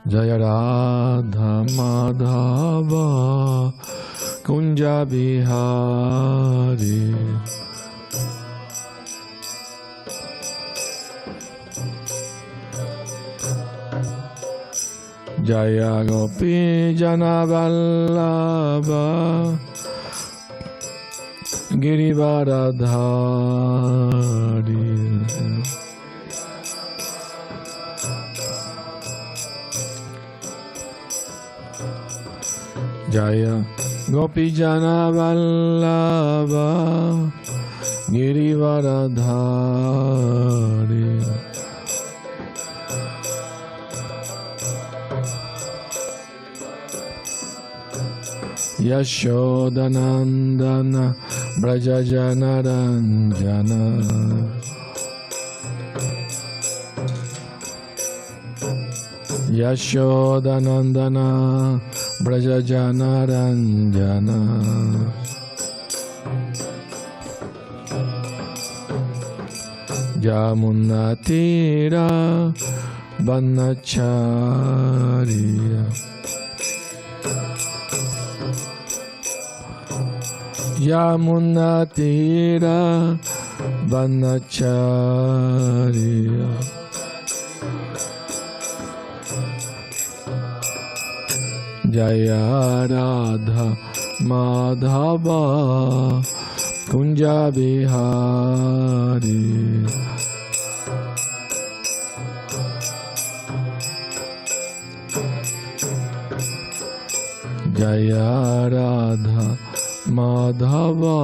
Jaya Radha Madhava Kunja Bihari. Jaya Gopi Jana Vallabha Girivaradhari. Jaya Gopi Jana Vallabha Girivaradhari. Yashodanandana Brajajana Ranjana. Yashodanandana Brajajana Ranjana. Yamunatira Vanacharya. Yamunatira Vanacharya. Jaya Radha Madhava Kunja Bihari. Jaya Radha Madhava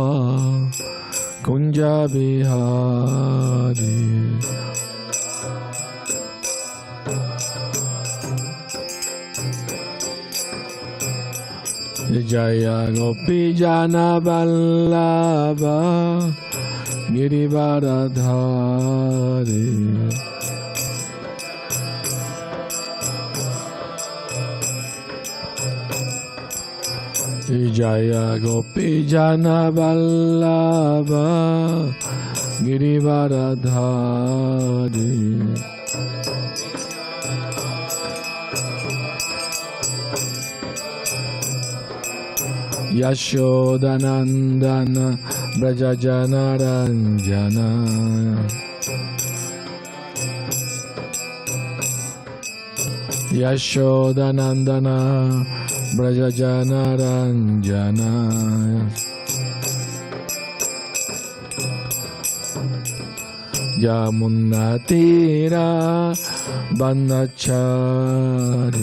Kunja Bihari. Jaya Gopi Jana Vallabha Girivaradhari. Jaya Gopi Jana Vallabha Girivaradhari. Yashodanandana Brajajana Ranjana. Yashodanandana Brajajana Ranjana. Yamunatira Vanacharya.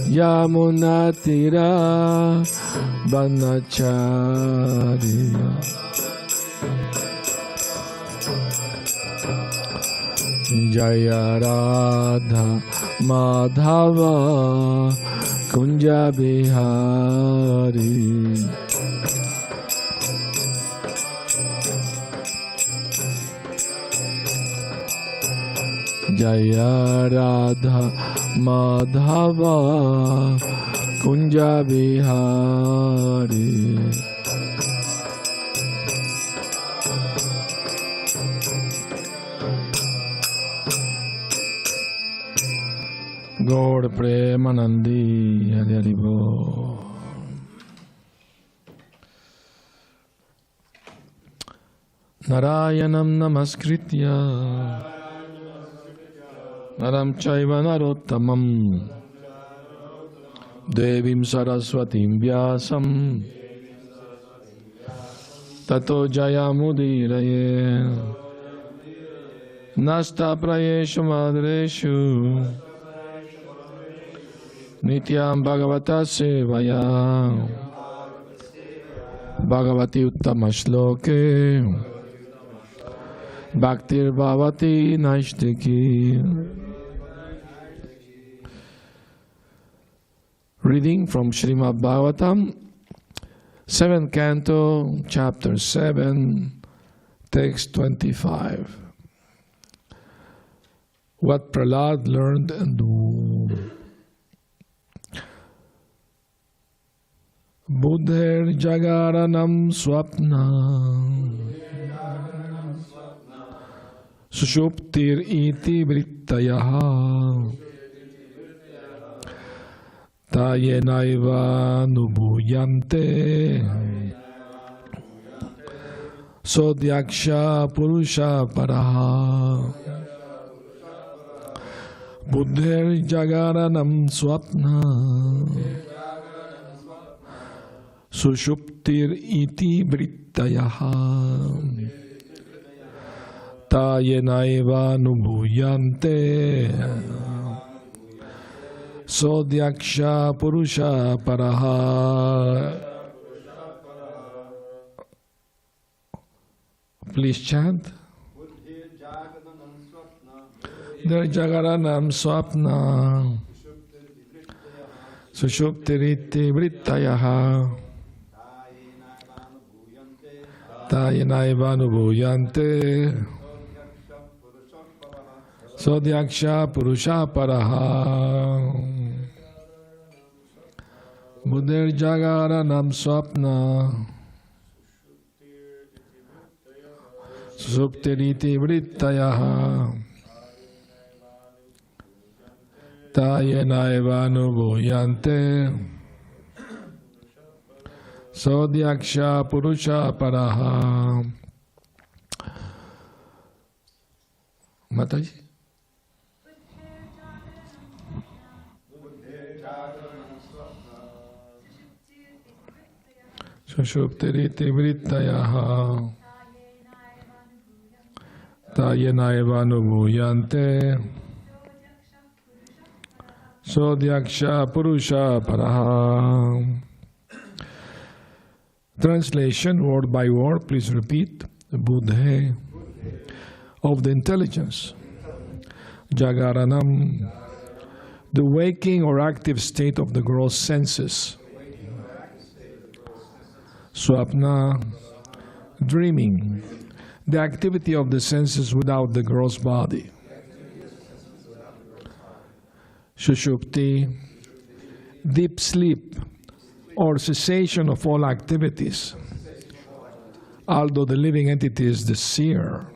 Yamunatira Vanacharya. Jaya Radha Madhava Kunja Bihari. Jaya Radha Madhava Kunja Bihari. Gaur Premanandi Hari Hari Bol. Narayanam Namaskritya Naram Chaiva Narottamam Devim Saraswatim Vyasam Tato Jayamudiraye Nasta Prayeshu Madreshu Nityam Bhagavata Sevaya Bhagavati Uttama-shloke Bhaktir Bhavati Naishtiki. Reading from Srimad Bhagavatam, 7th Canto, Chapter 7, Text 25. What Prahlad learned and do. Buddher Jagaranam Swapna Sushuptir iti vrittayaha tayenaiva nubhuyante sodyaksha purusha paraha buddhir jagaranam swapna sushuptir iti vrittayaha tayenaiva nubhuyante sodyaksha purusha paraha. Please chant. Buddhir jagaranam swapna sushuptiriti vrittayaha tayenaiva nubhuyante sodyaksha purusha paraha. Buddhir jagaranam swapna sushuptiriti vrittayaha tayenaiva nubhuyante sodyaksha purusha paraha. Mataji. Sushuptiriti vrittayaha tayenaiva nubhuyante sodyaksha purusha paraha. Translation word by word, please repeat. The Buddha of the intelligence. Jagaranam, the waking or active state of the gross senses. Swapna, dreaming, the activity of the senses without the gross body. Sushupti, deep sleep or cessation of all activities, although the living entity is the seer.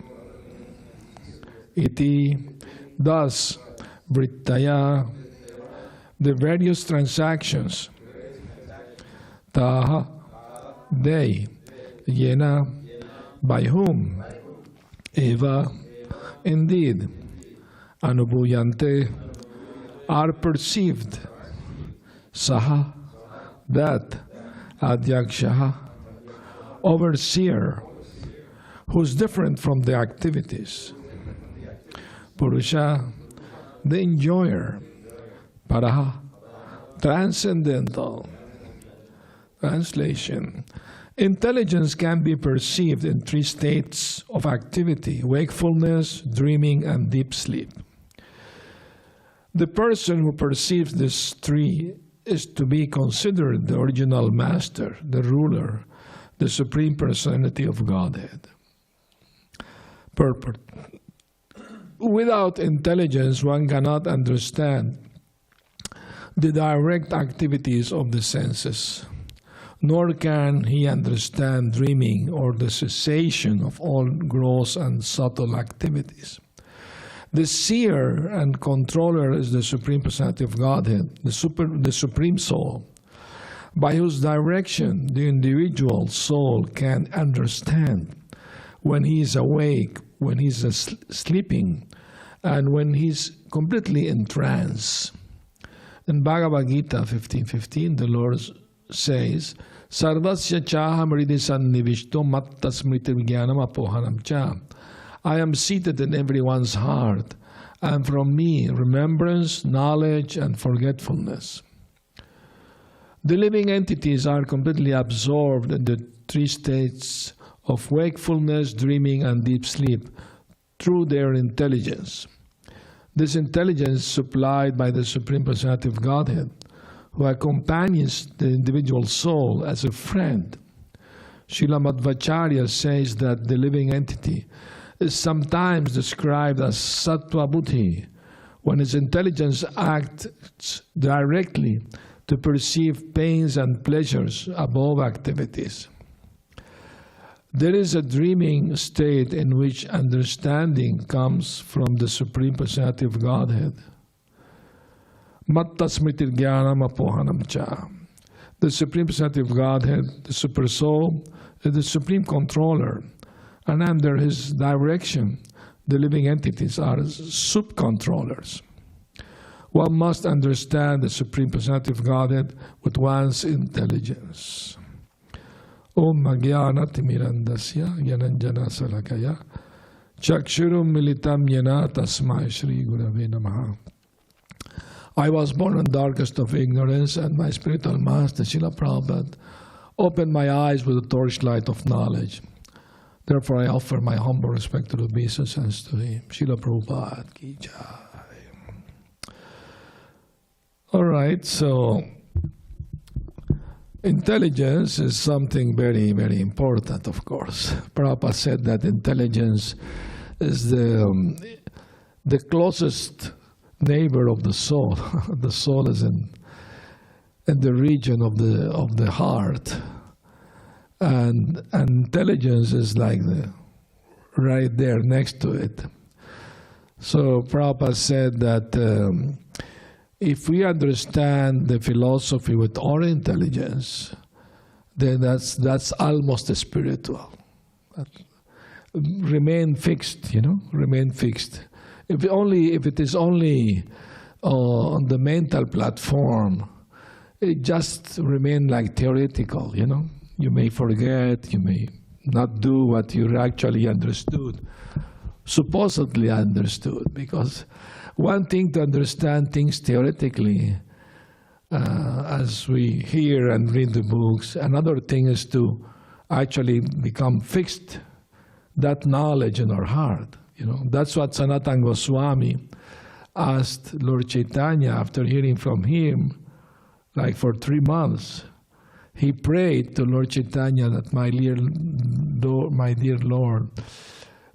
Iti, thus, vrittaya, the various transactions. Taha, they, yena, by whom, eva, indeed, anubhuyante, are perceived, saha, that, adyakshaha, overseer, who's different from the activities, purusha, the enjoyer, paraha, transcendental. Translation. Intelligence can be perceived in three states of activity: wakefulness, dreaming, and deep sleep. The person who perceives these three is to be considered the original master, the ruler, the Supreme Personality of Godhead. Purport. Without intelligence, one cannot understand the direct activities of the senses, nor can he understand dreaming or the cessation of all gross and subtle activities. The seer and controller is the Supreme Personality of Godhead, the Supreme Soul, by whose direction the individual soul can understand when he is awake, when he is sleeping, and when he is completely in trance. In Bhagavad Gita 15:15, the Lord says, Sarvasya chaham hridi sannivishto matta smriti vijnanam apohanam cha. I am seated in everyone's heart, and from me remembrance, knowledge, and forgetfulness. The living entities are completely absorbed in the three states of wakefulness, dreaming, and deep sleep through their intelligence. This intelligence is supplied by the Supreme Personality of Godhead, who accompanies the individual soul as a friend. Srila Madhvacharya says that the living entity is sometimes described as sattva buddhi, when its intelligence acts directly to perceive pains and pleasures above activities. There is a dreaming state in which understanding comes from the Supreme Personality of Godhead. Matta smritir jnanam apohanam cha. The Supreme Personality of Godhead, the Super Soul, is the Supreme Controller. And under His direction, the living entities are sub-controllers. One must understand the Supreme Personality of Godhead with one's intelligence. Om Magyana Timirandasya Yananjana Salakaya Chakshurum Militam Yana Tasmai Shri Gurave Namaha. I was born in darkest of ignorance, and my spiritual master, Srila Prabhupada, opened my eyes with the torchlight of knowledge. Therefore, I offer my humble respect to the obeisance to him. Srila Prabhupada ki jai. All right, so intelligence is something very, very important, of course. Prabhupada said that intelligence is the closest neighbor of the soul. The soul is in the region of the heart, and intelligence is like right there next to it. So Prabhupada said that if we understand the philosophy with our intelligence, then that's almost spiritual. Remain fixed, remain fixed. If it is only on the mental platform, it just remain like theoretical, You may forget, you may not do what you actually understood, supposedly understood, because one thing to understand things theoretically, as we hear and read the books, another thing is to actually become fixed, that knowledge in our heart. That's what Sanatana Goswami asked Lord Chaitanya after hearing from him, like for 3 months. He prayed to Lord Chaitanya that my dear Lord,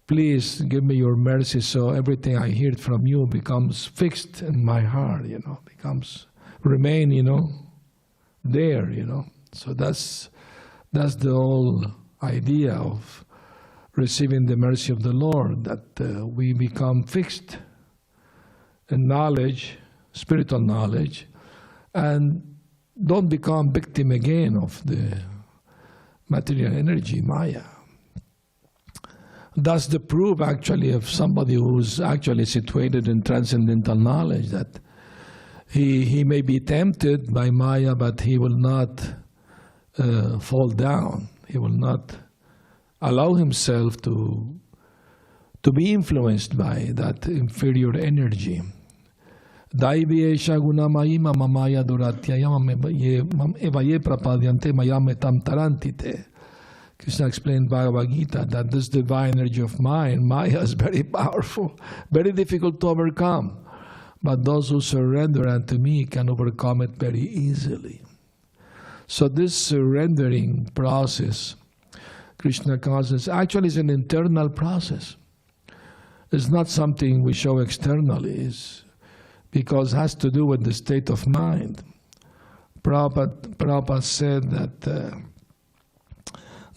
please give me your mercy so everything I hear from you becomes fixed in my heart, remain, there, So that's the whole idea of receiving the mercy of the Lord, that we become fixed in knowledge, spiritual knowledge, and don't become victim again of the material energy, Maya. That's the proof actually of somebody who's actually situated in transcendental knowledge, that he may be tempted by Maya, but he will not fall down. He will not allow himself to be influenced by that inferior energy. Daiviyesha gunamayi mamamaya duratyayam evaye prapadyante mayametam tarantite. Krishna explained Bhagavad Gita that this divine energy of mind, Maya, is very powerful, very difficult to overcome. But those who surrender unto me can overcome it very easily. So this surrendering process, Krishna consciousness, actually is an internal process. It's not something we show externally, because it has to do with the state of mind. Prabhupada said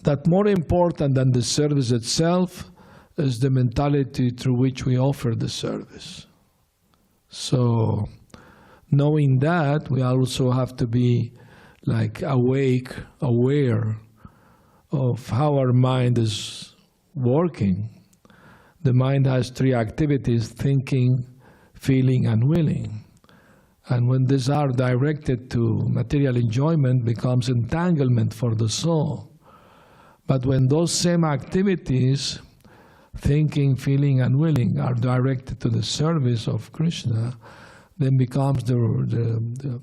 that more important than the service itself is the mentality through which we offer the service. So, knowing that, we also have to be like awake, aware of how our mind is working. The mind has 3 activities: thinking, feeling, and willing. And when these are directed to material enjoyment, becomes entanglement for the soul. But when those same activities, thinking, feeling, and willing, are directed to the service of Krishna, then becomes the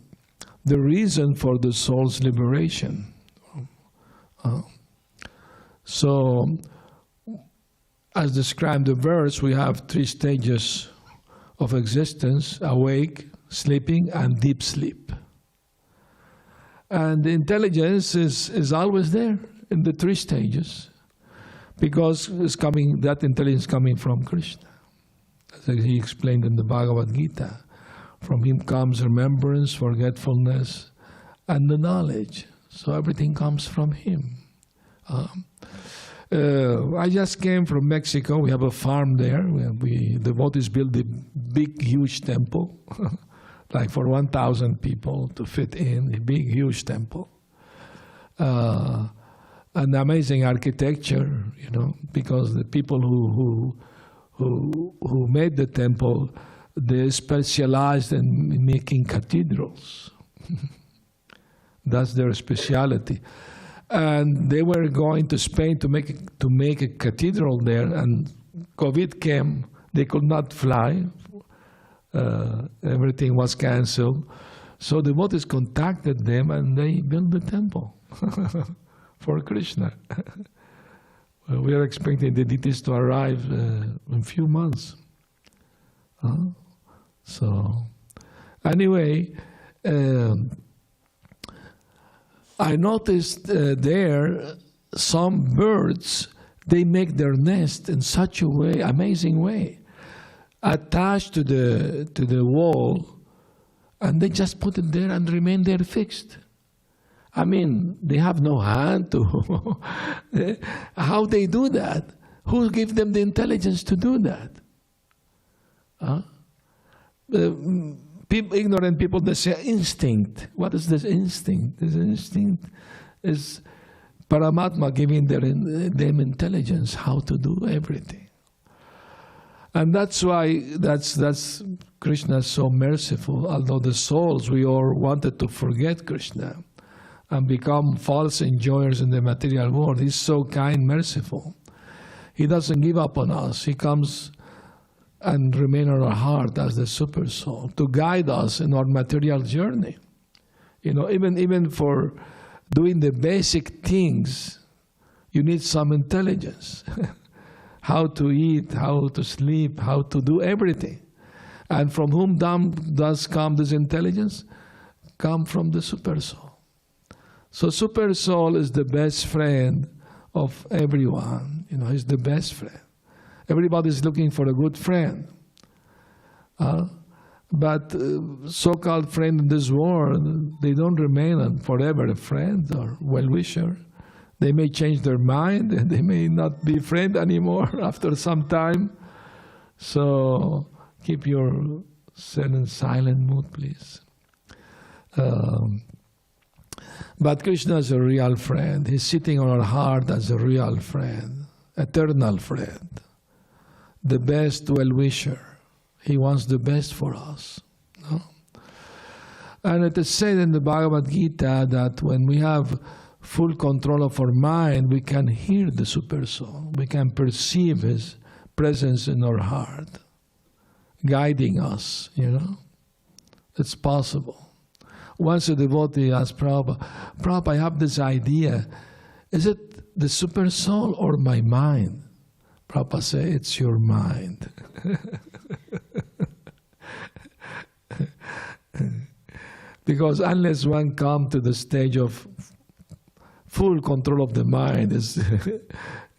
reason for the soul's liberation. So, as described in the verse, we have 3 stages of existence: awake, sleeping, and deep sleep. And the intelligence is always there in the 3 stages, because that intelligence coming from Krishna. As he explained in the Bhagavad Gita, from him comes remembrance, forgetfulness, and the knowledge. So everything comes from him. I just came from Mexico. We have a farm there. The devotees built a big, huge temple, like for 1,000 people to fit in, a big, huge temple. An amazing architecture, because the people who made the temple, they specialized in making cathedrals. That's their specialty. And they were going to Spain to make a cathedral there, and COVID came. They could not fly. Everything was canceled. So the devotees contacted them, and they built the temple for Krishna. We are expecting the deities to arrive in a few months. So, anyway, I noticed there some birds, they make their nest in such a way, amazing way, attached to the wall, and they just put it there and remain there fixed. I mean, they have no hand to. How they do that? Who gave them the intelligence to do that? Ignorant people, they say instinct. What is this instinct? This instinct is Paramatma giving them intelligence, how to do everything. And that's why that's Krishna is so merciful. Although the souls, we all wanted to forget Krishna and become false enjoyers in the material world, He's so kind, merciful. He doesn't give up on us. He comes and remain in our heart as the super soul to guide us in our material journey. Even for doing the basic things, you need some intelligence. How to eat, how to sleep, how to do everything. And from whom does come this intelligence? Come from the super soul. So super soul is the best friend of everyone. He's the best friend. Everybody is looking for a good friend. But so-called friend in this world, they don't remain forever a friend or well-wisher. They may change their mind and they may not be friend anymore after some time. So keep yourself in silent mood, please. But Krishna is a real friend. He's sitting on our heart as a real friend, eternal friend. The best well-wisher. He wants the best for us. No? And it is said in the Bhagavad Gita that when we have full control of our mind, we can hear the Super Soul. We can perceive His presence in our heart, guiding us, It's possible. Once a devotee asked Prabhupada, Prabhupada, I have this idea. Is it the Super Soul or my mind? Prabhupada said, it's your mind. Because unless one comes to the stage of full control of the mind,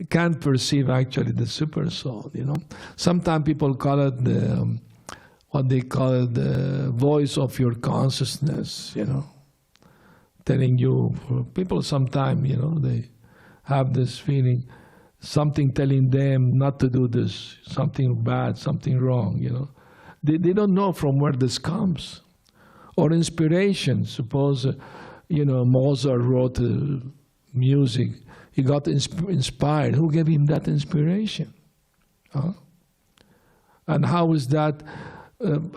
can't perceive actually the super soul. Sometimes people call it what they call it, the voice of your consciousness. Telling you. People sometimes, they have this feeling. Something telling them not to do this, something bad, something wrong, They don't know from where this comes. Or inspiration. Suppose, Mozart wrote music. He got inspired. Who gave him that inspiration? And how is that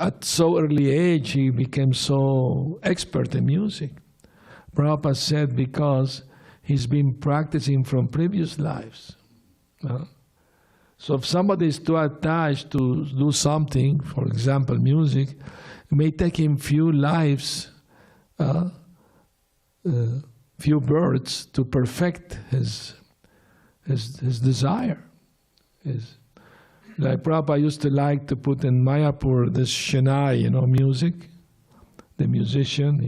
at so early age he became so expert in music? Prabhupada said because he's been practicing from previous lives. So if somebody is too attached to do something, for example, music, it may take him few lives, few births to perfect his desire. Like Prabhupada used to like to put in Mayapur this Shenai, music, the musician.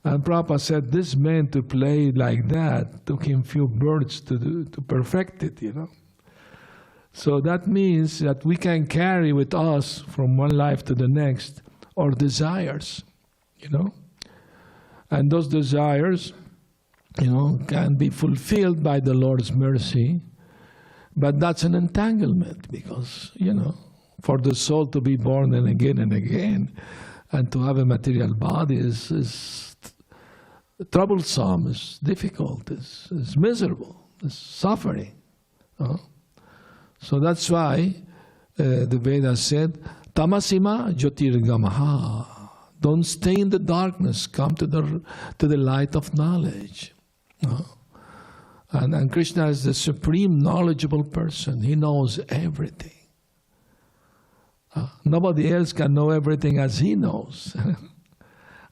And Prabhupada said this man to play like that took him few births to perfect it, So that means that we can carry with us from one life to the next our desires, And those desires can be fulfilled by the Lord's mercy, but that's an entanglement because, for the soul to be born and again and to have a material body is troublesome, is difficult, is miserable, is suffering. So that's why the Vedas said, Tamasima Jyotirgamaha. Don't stay in the darkness, come to the light of knowledge. And Krishna is the supreme knowledgeable person. He knows everything. Nobody else can know everything as he knows.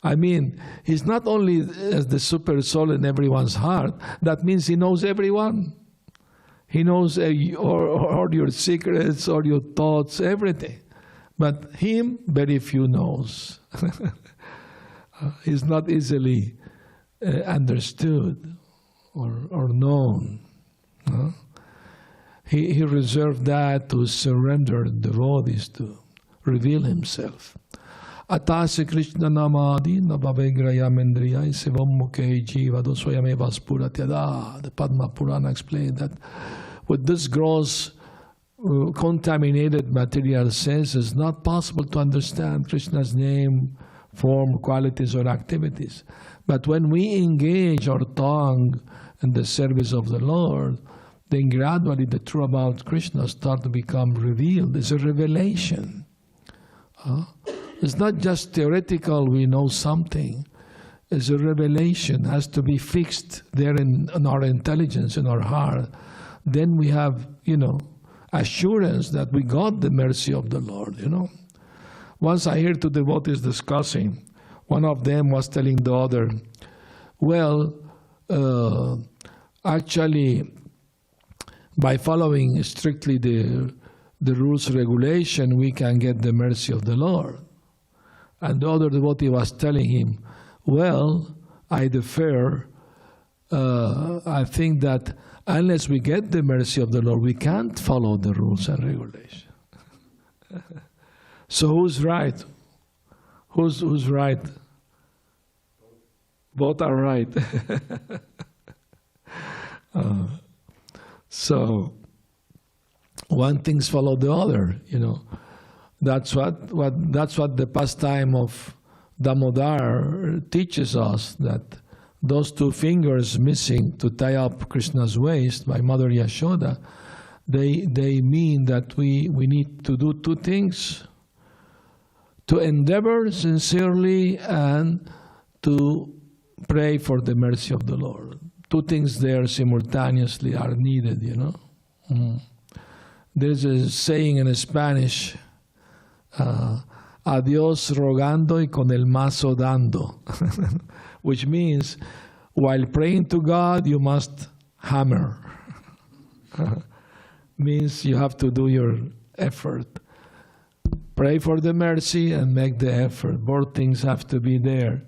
I mean, he's not only as the super soul in everyone's heart, that means he knows everyone. He knows all your secrets, all your thoughts, everything. But him, very few knows. He's not easily understood or known. He reserved that to surrendered devotees to reveal himself. Atase Krishna namadi navavegraya mendriyai sivam mukhe jiva dosvayame vaspuratyada. The Padma Purana explained that with this gross contaminated material sense, it's not possible to understand Krishna's name, form, qualities, or activities. But when we engage our tongue in the service of the Lord, then gradually the truth about Krishna starts to become revealed. It's a revelation. It's not just theoretical, we know something. It's a revelation, has to be fixed there in our intelligence, in our heart. Then we have, assurance that we got the mercy of the Lord, Once I heard two devotees discussing, one of them was telling the other, well, actually, by following strictly the rules regulation, we can get the mercy of the Lord. And the other devotee was telling him, well, I defer. I think that unless we get the mercy of the Lord, we can't follow the rules and regulations. So who's right? Who's right? Both are right. So one thing's follow the other, That's what the pastime of Damodar teaches us, that those two fingers missing to tie up Krishna's waist by Mother Yashoda, they mean that we need to do two things: to endeavor sincerely and to pray for the mercy of the Lord. Two things there simultaneously are needed, There's a saying in Spanish, a Dios rogando y con el mazo dando, which means while praying to God, you must hammer. Means you have to do your effort. Pray for the mercy and make the effort. Both things have to be there.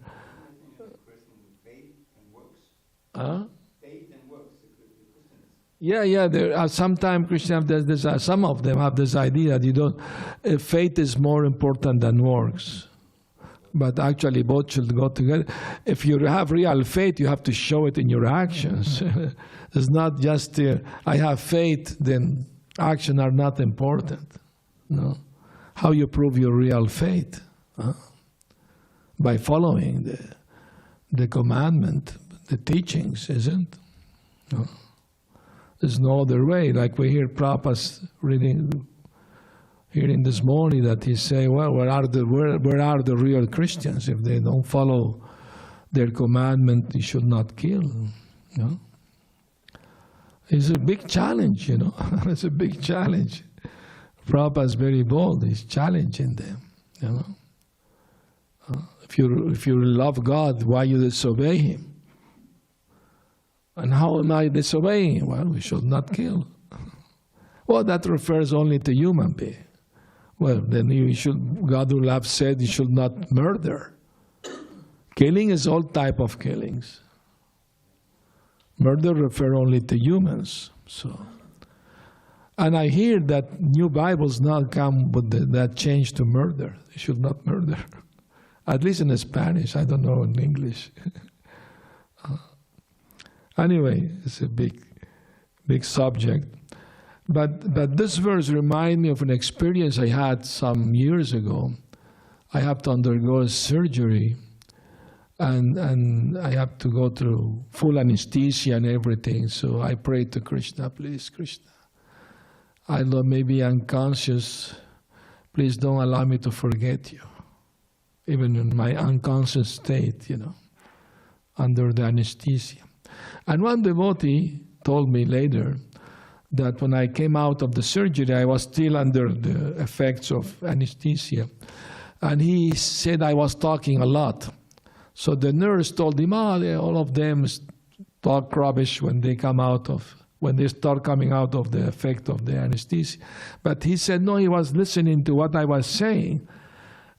Yeah. There sometimes Christians, some of them have this idea that faith is more important than works. But actually, both should go together. If you have real faith, you have to show it in your actions. It's not just I have faith, then actions are not important. No, how you prove your real faith? By following the commandment, the teachings, isn't? No. There's no other way. Like we hear Prabhupada's hearing this morning that he say, well, where are the real Christians? If they don't follow their commandment, you should not kill. It's a big challenge, It's a big challenge. Prabhupada is very bold. He's challenging them, If you love God, why you disobey Him? And how am I disobeying? Well, we should not kill. Well, that refers only to human beings. Well, then God will have said you should not murder. Killing is all type of killings. Murder refers only to humans. And I hear that new Bibles now come with that change to murder. You should not murder. At least in Spanish. I don't know in English. Anyway, it's a big subject. But this verse reminds me of an experience I had some years ago. I have to undergo a surgery, and I have to go through full anesthesia and everything. So I prayed to Krishna, please, Krishna, I know maybe unconscious. Please don't allow me to forget you, even in my unconscious state, under the anesthesia. And one devotee told me later that when I came out of the surgery, I was still under the effects of anesthesia. And he said I was talking a lot. So the nurse told him, all of them talk rubbish when they start coming out of the effect of the anesthesia. But he said, no, he was listening to what I was saying.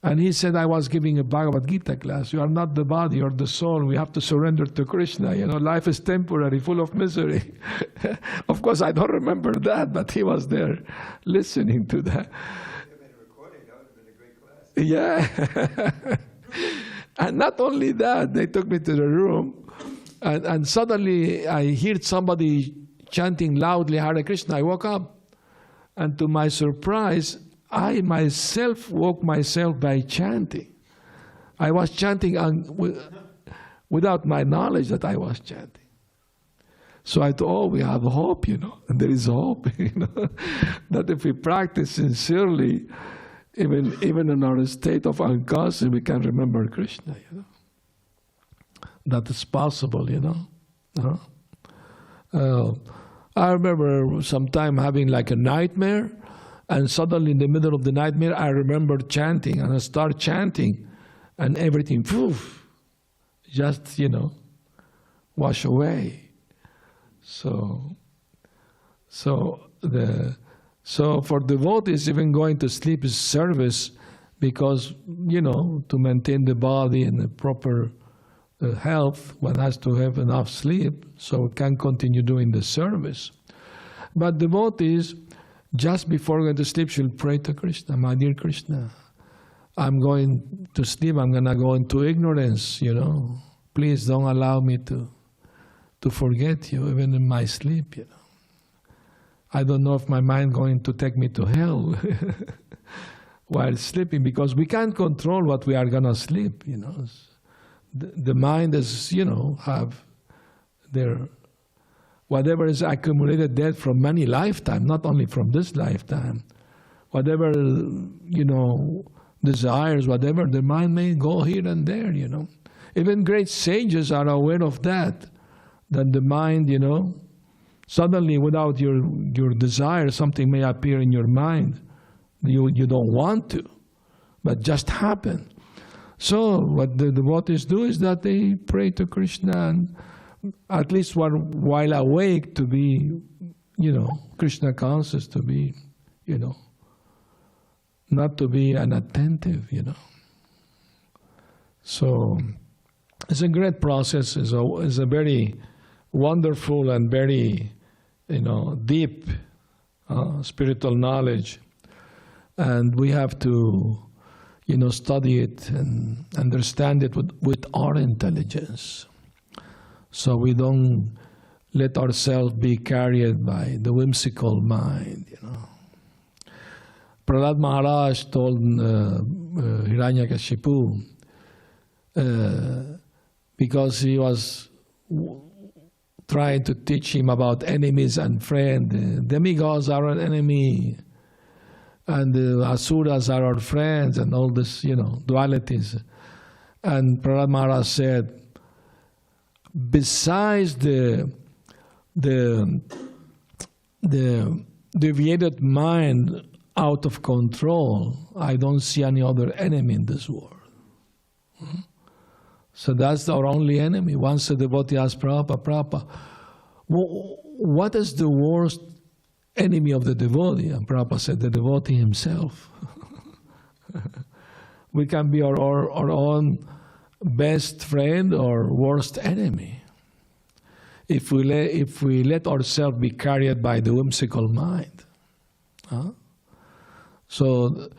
And he said, I was giving a Bhagavad Gita class. You are not the body or the soul. We have to surrender to Krishna. Life is temporary, full of misery. Of course, I don't remember that, but he was there listening to that. Yeah. And not only that, they took me to the room, and suddenly I heard somebody chanting loudly Hare Krishna. I woke up, and to my surprise, I myself woke myself by chanting. I was chanting without my knowledge that I was chanting. So I thought, we have hope, and there is hope, that if we practice sincerely, even in our state of unconscious, we can remember Krishna, That is possible, I remember sometime having like a nightmare, and suddenly in the middle of the nightmare, I remember chanting, and I start chanting, and everything, poof, just, wash away. So for devotees, even going to sleep is service, because, to maintain the body and the proper health, one has to have enough sleep, so we can continue doing the service. But devotees, just before going to sleep, should pray to Krishna. My dear Krishna, I'm going to sleep, I'm going to go into ignorance, Please don't allow me to forget you, even in my sleep, I don't know if my mind going to take me to hell while sleeping, because we can't control what we are going to sleep, The mind is, have their, whatever is accumulated debt from many lifetimes, not only from this lifetime. Whatever, desires, whatever, the mind may go here and there, Even great sages are aware of that the mind, suddenly without your desire, something may appear in your mind. You don't want to, but just happen. So what the devotees do is that they pray to Krishna, and at least while awake, to be, Krishna conscious, to be, not to be inattentive, So it's a great process. It's a very wonderful and very, deep spiritual knowledge, and we have to, study it and understand it with our intelligence, so we don't let ourselves be carried by the whimsical mind. Prahlad Maharaj told Hiranyakashipu, because he was trying to teach him about enemies and friends. The demigods are an enemy, and the asuras are our friends, and all this, dualities. And Prahlad Maharaj said, besides the deviated mind out of control, I don't see any other enemy in this world. So that's our only enemy. Once a devotee asked Prabhupada, what is the worst enemy of the devotee? And Prabhupada said, the devotee himself. We can be our own best friend or worst enemy if we let ourselves be carried by the whimsical mind. So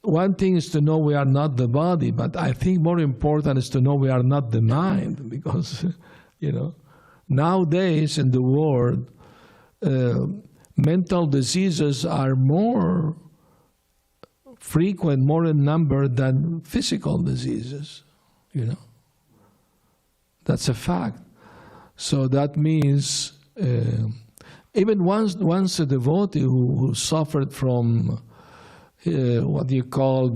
one thing is to know we are not the body, but I think more important is to know we are not the mind, because Nowadays in the world, mental diseases are more frequent, more in number than physical diseases, you know. That's a fact. So that means even once a devotee who suffered from what you call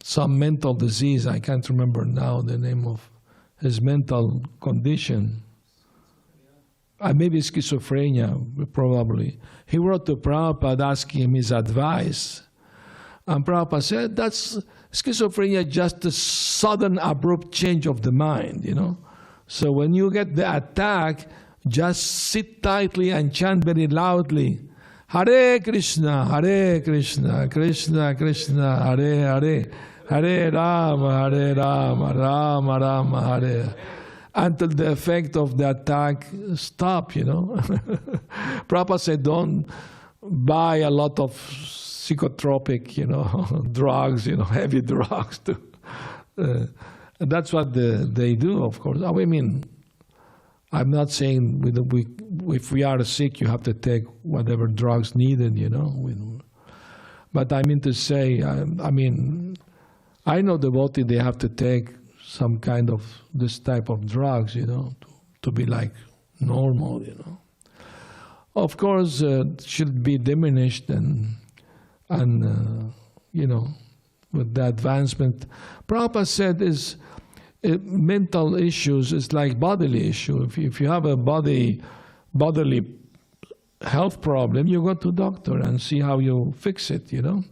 some mental disease, I can't remember now the name of his mental condition, maybe schizophrenia, probably. He wrote to Prabhupada asking him his advice. And Prabhupada said, that's schizophrenia, just a sudden abrupt change of the mind, you know. So when you get the attack, just sit tightly and chant very loudly, Hare Krishna, Krishna Krishna, Hare Hare, Hare Rama, Rama Rama, Hare, until the effect of the attack stop, you know. Prabhupada said, don't buy a lot of psychotropic, you know, drugs, you know, heavy drugs. That's what they do, of course. I mean, I'm not saying if we are sick, you have to take whatever drugs needed, you know. But I mean to say, I mean, I know devotees, they have to take some kind of this type of drugs, you know, to be like normal, you know. Of course, it should be diminished and you know, with the advancement. Prabhupada said mental issues is like bodily issue. If you have a bodily health problem, you go to doctor and see how you fix it, you know.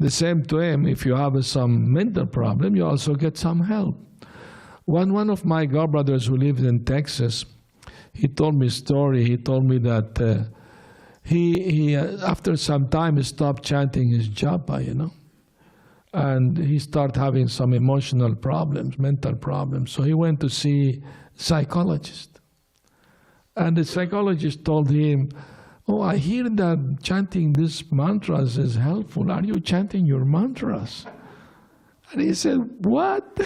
The same to him, if you have some mental problem, you also get some help. One of my godbrothers who lived in Texas, he told me a story. He told me that he after some time he stopped chanting his japa, you know, and he started having some emotional problems, mental problems. So he went to see a psychologist, and the psychologist told him, "Oh, I hear that chanting these mantras is helpful. Are you chanting your mantras?" And he said, "What?"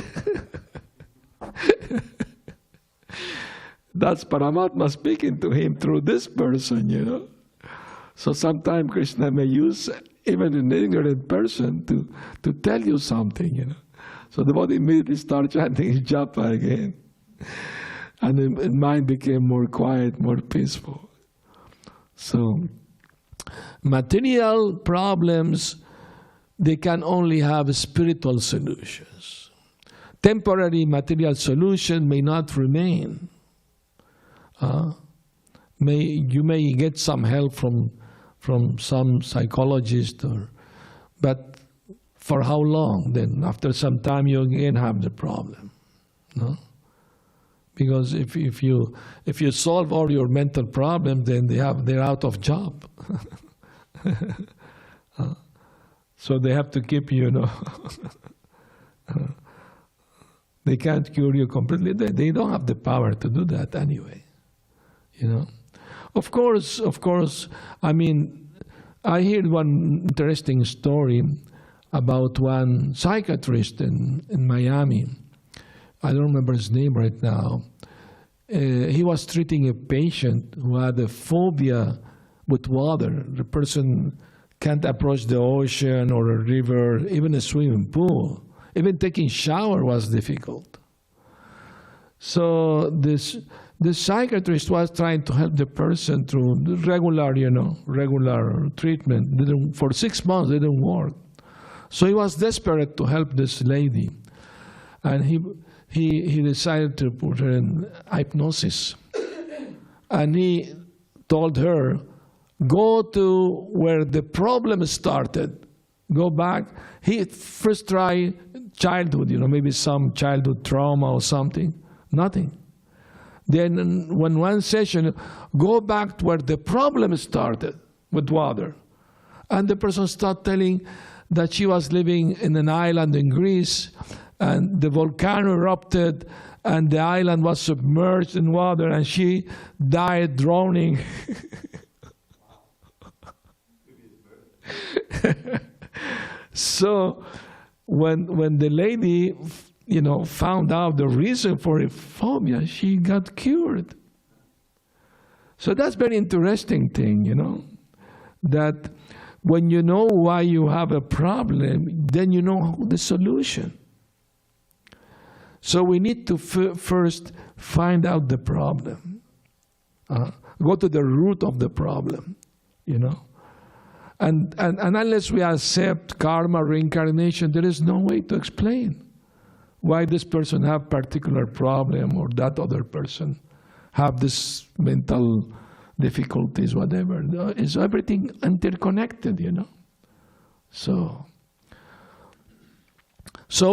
That's Paramatma speaking to him through this person, you know. So sometimes Krishna may use even an ignorant person to tell you something, you know. So the body immediately starts chanting his japa again. And the mind became more quiet, more peaceful. So material problems, they can only have spiritual solutions. Temporary material solution may not remain. You may get some help from some psychologist, but for how long? Then after some time you again have the problem, no? Because if you solve all your mental problems, then they're out of job. So they have to keep you, you know. They can't cure you completely. They don't have the power to do that anyway, you know. Of course, I mean, I heard one interesting story about one psychiatrist in Miami. I don't remember his name right now. He was treating a patient who had a phobia with water. The person can't approach the ocean or a river, even a swimming pool. Even taking shower was difficult. So this psychiatrist was trying to help the person through regular treatment. For 6 months, it didn't work. So he was desperate to help this lady. And he decided to put her in hypnosis. And he told her, go to where the problem started. Go back. He first tried childhood, maybe some childhood trauma or something. Nothing. Then when one session, go back to where the problem started with water. And the person started telling that she was living in an island in Greece, and the volcano erupted, and the island was submerged in water, and she died drowning. So when the lady, found out the reason for her phobia, she got cured. So that's very interesting thing, that when you know why you have a problem, then you know the solution. So we need to first find out the problem. Go to the root of the problem, And unless we accept karma, reincarnation, there is no way to explain why this person have particular problem or that other person have this mental difficulties, whatever. Is everything interconnected, So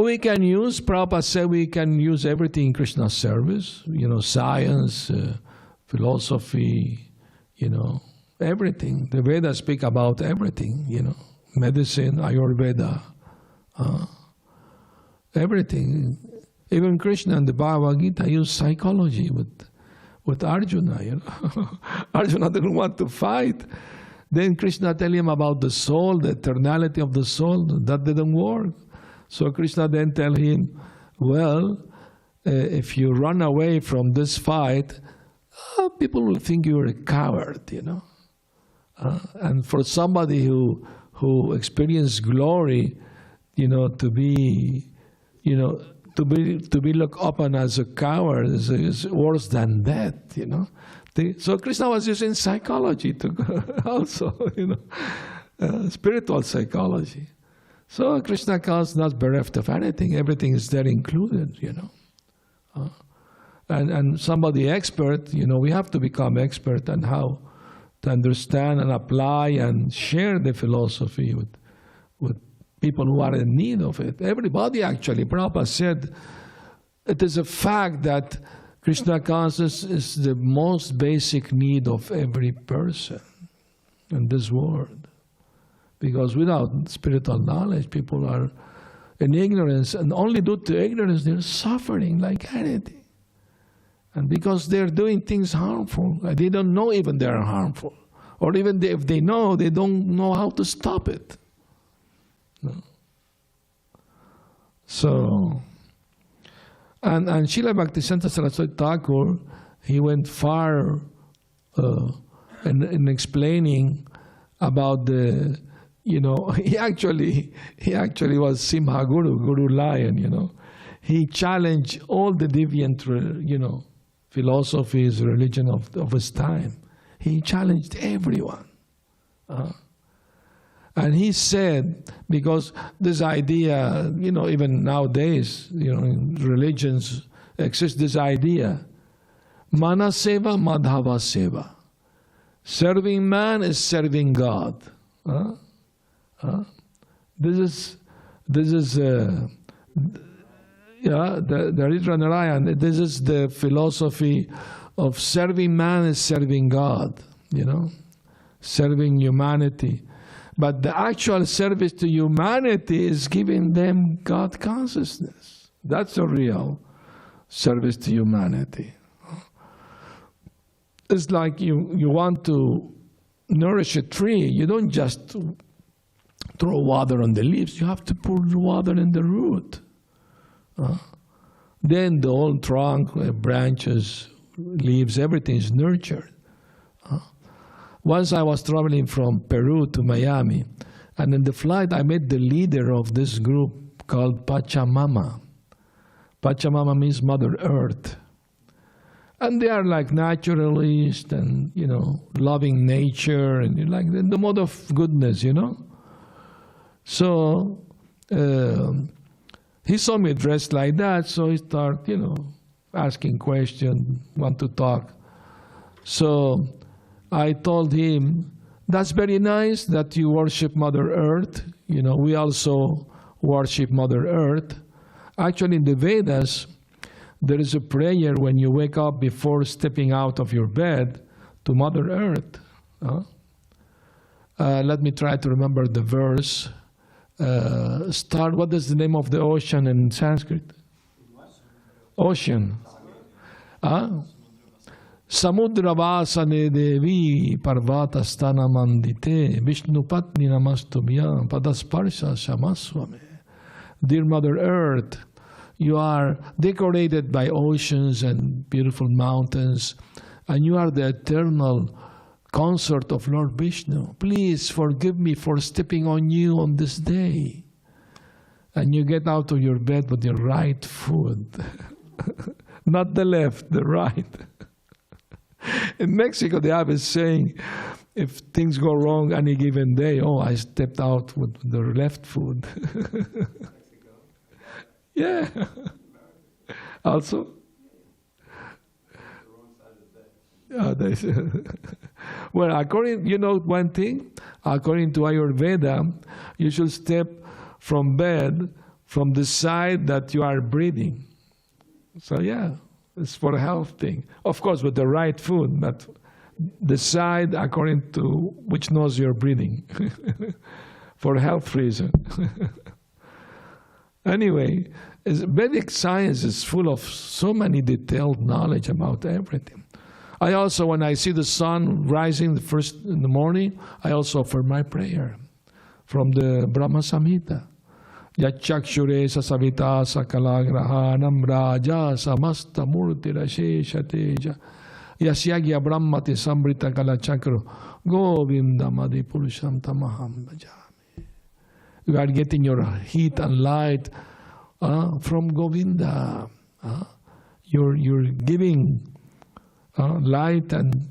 we can use, Prabhupada said, we can use everything in Krishna's service, science, philosophy, everything. The Vedas speak about everything, medicine, Ayurveda, everything. Even Krishna in the Bhagavad Gita used psychology with Arjuna, Arjuna didn't want to fight. Then Krishna tell him about the soul, the eternality of the soul. That didn't work. So Krishna then tell him, well, if you run away from this fight, people will think you're a coward, and for somebody who experienced glory, to be looked upon as a coward is worse than death, So Krishna was using psychology to also, spiritual psychology. So Krishna is not bereft of anything. Everything is there included, And somebody expert, we have to become expert on how to understand and apply and share the philosophy with people who are in need of it. Everybody actually, Prabhupada said, it is a fact that Krishna consciousness is the most basic need of every person in this world. Because without spiritual knowledge, people are in ignorance, and only due to ignorance they're suffering like anything. And because they're doing things harmful, they don't know even they're harmful. Or even if they know, they don't know how to stop it. No. So, and Srila Bhaktisiddhanta Saraswati Thakur, he went far in explaining about the, he actually was Simha Guru Lion, He challenged all the deviant, philosophies, religion of his time. He challenged everyone. And he said, because this idea, even nowadays, in religions exists this idea, Mana Seva, Madhava Seva. Serving man is serving God. This is the Ridra Narayan, this is the philosophy of serving man is serving God, serving humanity. But the actual service to humanity is giving them God consciousness. That's a real service to humanity. It's like you want to nourish a tree. You don't just throw water on the leaves. You have to pour water in the root. Then the whole trunk, branches, leaves, everything is nurtured. Once I was traveling from Peru to Miami, and in the flight I met the leader of this group called Pachamama. Pachamama means Mother Earth. And they are like naturalists and, loving nature and like the mode of goodness, So, he saw me dressed like that, so he started, asking questions, want to talk. So I told him, that's very nice that you worship Mother Earth. We also worship Mother Earth. Actually, in the Vedas, there is a prayer when you wake up before stepping out of your bed to Mother Earth. Let me try to remember the verse. What is the name of the ocean in Sanskrit? Ocean. Samudravasane devi parvata stana mandite Vishnu patni namastubhyam padasparsha shamaswame. Dear Mother Earth, you are decorated by oceans and beautiful mountains, and you are the eternal consort of Lord Vishnu. Please forgive me for stepping on you on this day. And you get out of your bed with your right foot. Not the left, the right. In Mexico, they have a saying, if things go wrong any given day, oh, I stepped out with the left foot. Yeah. Also? Well, according, you know one thing? According to Ayurveda, you should step from bed from the side that you are breathing. So yeah, it's for a health thing. Of course, with the right foot, but the side according to which nose you're breathing. For health reason. Anyway, Vedic science is full of so many detailed knowledge about everything. I also, when I see the sun rising first in the morning, I also offer my prayer from the Brahma Samhita. Yachakshure sasavita sakalagrahanam raja samasta murti rashesha teja yasyagya brahmati sambrita kalachakro govindamadi purusham tamaham bhajami. You are getting your heat and light from Govinda. You're giving light and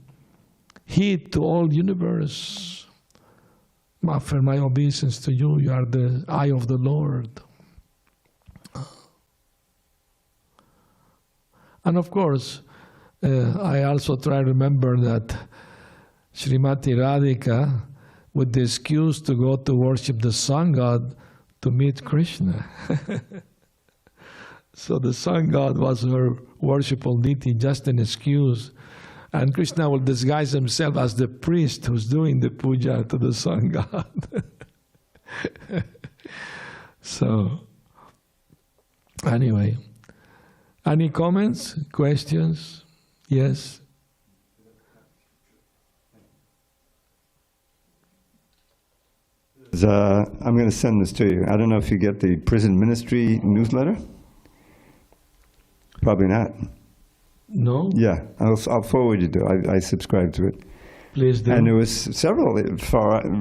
heat to all universe. Offer my obeisance to you. You are the eye of the Lord. And of course, I also try to remember that Srimati Radhika, with the excuse to go to worship the sun god, to meet Krishna. So the sun god was her worshipful deity, just an excuse. And Krishna will disguise himself as the priest who's doing the puja to the sun god. So, anyway, any comments, questions? Yes? I'm going to send this to you. I don't know if you get the prison ministry newsletter. Probably not. No? Yeah, I'll forward you to it. I subscribe to it. Please do. And there was several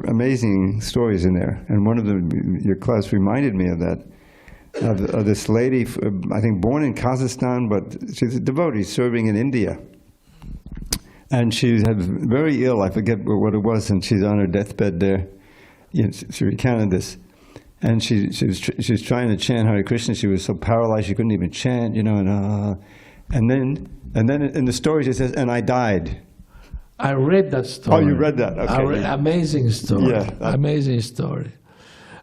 amazing stories in there. And one of them, your class reminded me of that, of this lady, I think born in Kazakhstan, but she's a devotee serving in India. And she had very ill, I forget what it was, and she's on her deathbed there. She recounted this. And she was trying to chant Hare Krishna. She was so paralyzed she couldn't even chant, you know. And then in the story she says, "And I died." I read that story. Oh, you read that? Okay. Amazing story. Yeah, amazing story.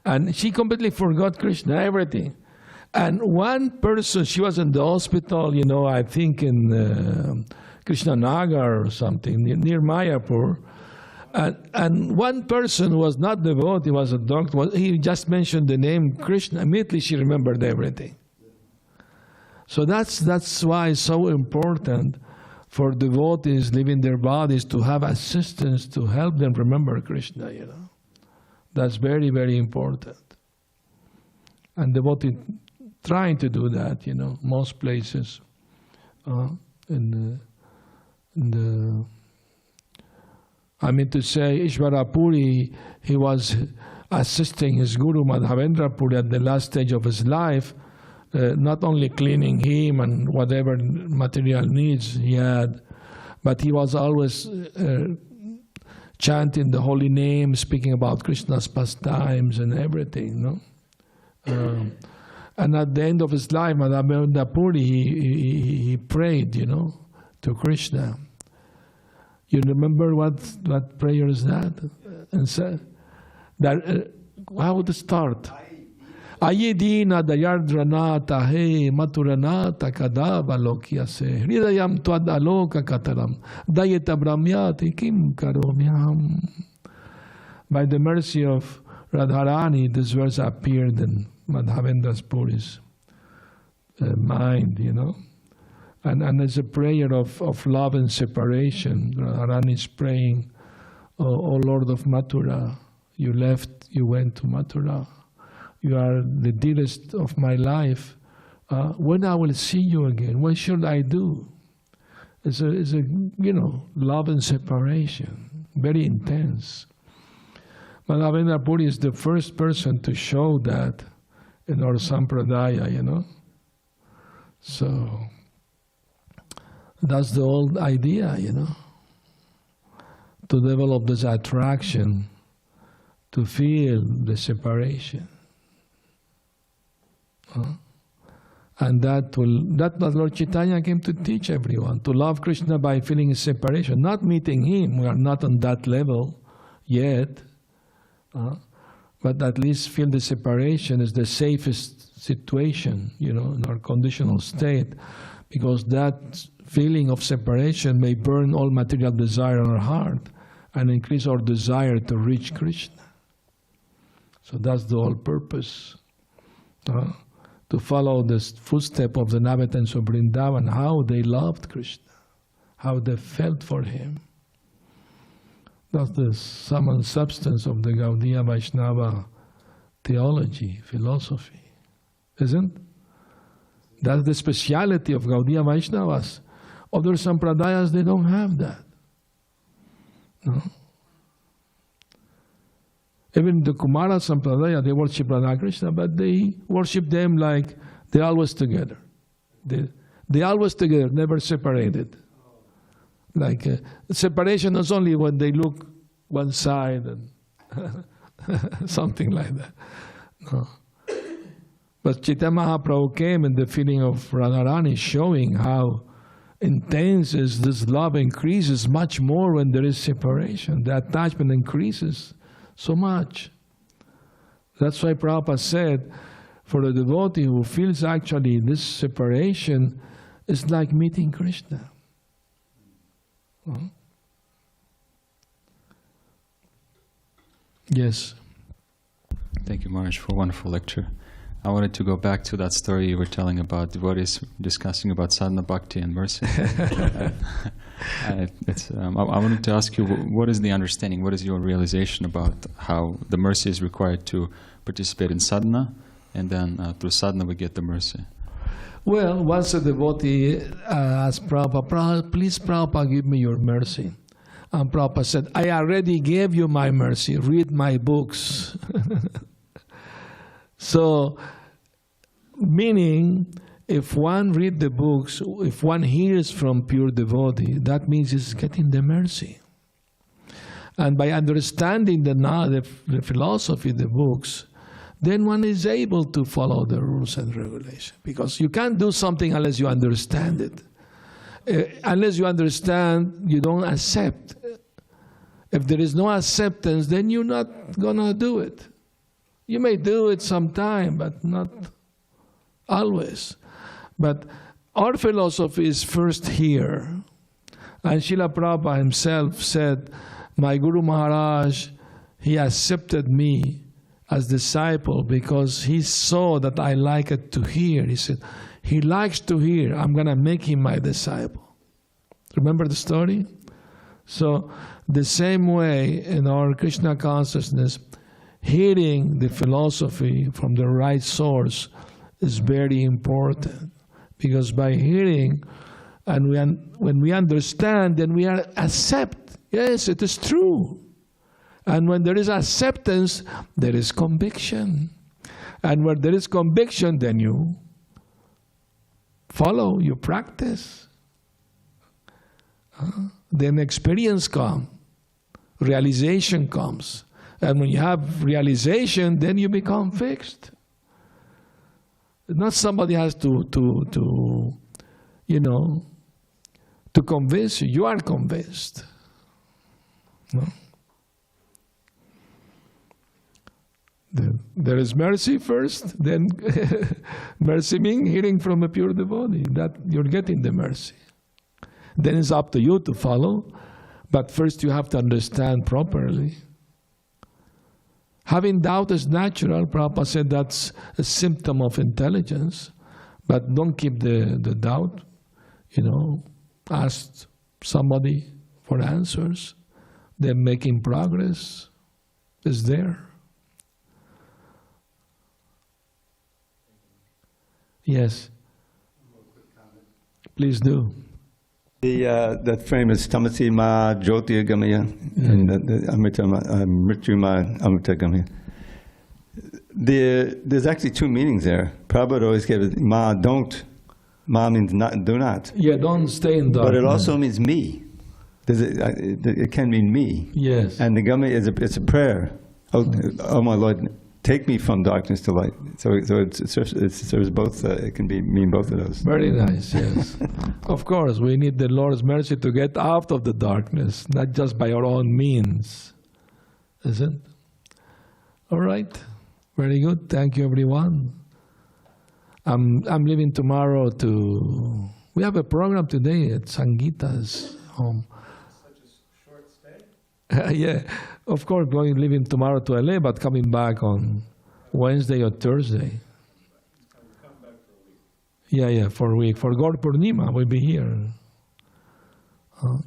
And she completely forgot Krishna, everything. And one person, she was in the hospital, you know, I think in Krishnanagar or something, near Mayapur. And one person was not devotee, was a doctor, he just mentioned the name Krishna. Immediately she remembered everything. So that's why it's so important for devotees leaving their bodies to have assistance to help them remember Krishna, you know. That's very, very important. And devotees trying to do that, you know, most places. I mean to say, Ishvara Puri, he was assisting his Guru Madhavendra Puri at the last stage of his life, not only cleaning him and whatever material needs he had, but he was always chanting the holy name, speaking about Krishna's pastimes and everything, no? And at the end of his life, Madhavendra Puri, he prayed, you know, to Krishna. You remember what prayer is that? And said that how would it start? Ayedina dayardranata he maturanata kadava lokyase hridayam twad aloka kataram dayeta brahmyati kim karomyam. By the mercy of Radharani, this verse appeared in Madhavendra Puri's mind, you know. And it's a prayer of love and separation. Radharani is praying, O Lord of Mathura, you left, you went to Mathura. You are the dearest of my life. When I will see you again, what should I do? It's a love and separation, very intense. But Ravindra Puri is the first person to show that in our sampradaya, So that's the old idea, to develop this attraction, to feel the separation. And that Lord Chaitanya came to teach everyone, to love Krishna by feeling separation, not meeting Him. We are not on that level yet, but at least feel the separation is the safest situation, in our conditional state, because that feeling of separation may burn all material desire in our heart and increase our desire to reach Krishna. So that's the whole purpose. To follow the footstep of the inhabitants of Vrindavan, how they loved Krishna, how they felt for Him. That's the sum and substance of the Gaudiya Vaishnava theology, philosophy, isn't? That's the speciality of Gaudiya Vaishnavas. Other sampradayas, they don't have that. No? Even the Kumara Sampradaya, they worship Radha Krishna, but they worship them like they're always together. They always together, never separated. Like separation is only when they look one side and something like that. No. But Chaitanya Mahaprabhu came in the feeling of Radharani, showing how intense is this love increases much more when there is separation. The attachment increases so much. That's why Prabhupada said, for a devotee who feels actually this separation is like meeting Krishna. Yes. Thank you, Maharaj, for a wonderful lecture. I wanted to go back to that story you were telling about devotees discussing about sadhana, bhakti, and mercy. I wanted to ask you, what is the understanding, what is your realization about how the mercy is required to participate in sadhana, and then through sadhana we get the mercy? Well, once a devotee asked Prabhupada, please Prabhupada, give me your mercy. And Prabhupada said, I already gave you my mercy, read my books. So, meaning, if one reads the books, if one hears from pure devotee, that means he's getting the mercy. And by understanding the philosophy, the books, then one is able to follow the rules and regulations. Because you can't do something unless you understand it. Unless you understand, you don't accept. If there is no acceptance, then you're not going to do it. You may do it sometime, but not always. But our philosophy is first here. And Srila Prabhupada himself said, my Guru Maharaj, he accepted me as disciple because he saw that I like it to hear. He said, he likes to hear, I'm going to make him my disciple. Remember the story? So the same way in our Krishna consciousness, hearing the philosophy from the right source is very important, because by hearing and when we understand, then we accept. Yes, it is true. And when there is acceptance, there is conviction. And where there is conviction, then you follow, you practice. Then experience comes, realization comes. And when you have realization, then you become fixed. Not somebody has to convince you. You are convinced. No? There is mercy first, then mercy means hearing from a pure devotee, that you're getting the mercy. Then it's up to you to follow, but first you have to understand properly. Having doubt is natural. Prabhupada said that's a symptom of intelligence, but don't keep the doubt. Ask somebody for answers. They're making progress. Is there. Yes. Please do. That famous Tamasi Ma Jyoti Gamaya and the Amrita Mrityu Ma Amrita Gamaya. There's actually two meanings there. Prabhupada always gave it Ma don't. Ma means not, do not. Yeah, don't stay in darkness. But it also means me. It can mean me. Yes. And the Gamaya it's a prayer. Oh my Lord, take me from darkness to light. So it serves both. It can mean both of those. Very nice. Yes. Of course, we need the Lord's mercy to get out of the darkness, not just by our own means. Isn't it? All right. Very good. Thank you, everyone. I'm leaving tomorrow to. We have a program today at Sangeeta's home. Such a short stay? Yeah, of course, leaving tomorrow to LA, but coming back on Wednesday or Thursday. Come back for a week. Yeah, for a week. For Gaur Purnima, we'll be here.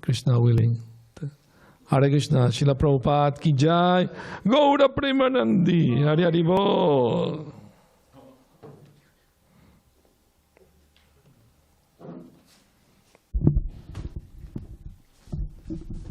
Krishna willing. Hare Krishna, Srila Prabhupada ki jai, Gaura Premanandi, Hari Hari Bol.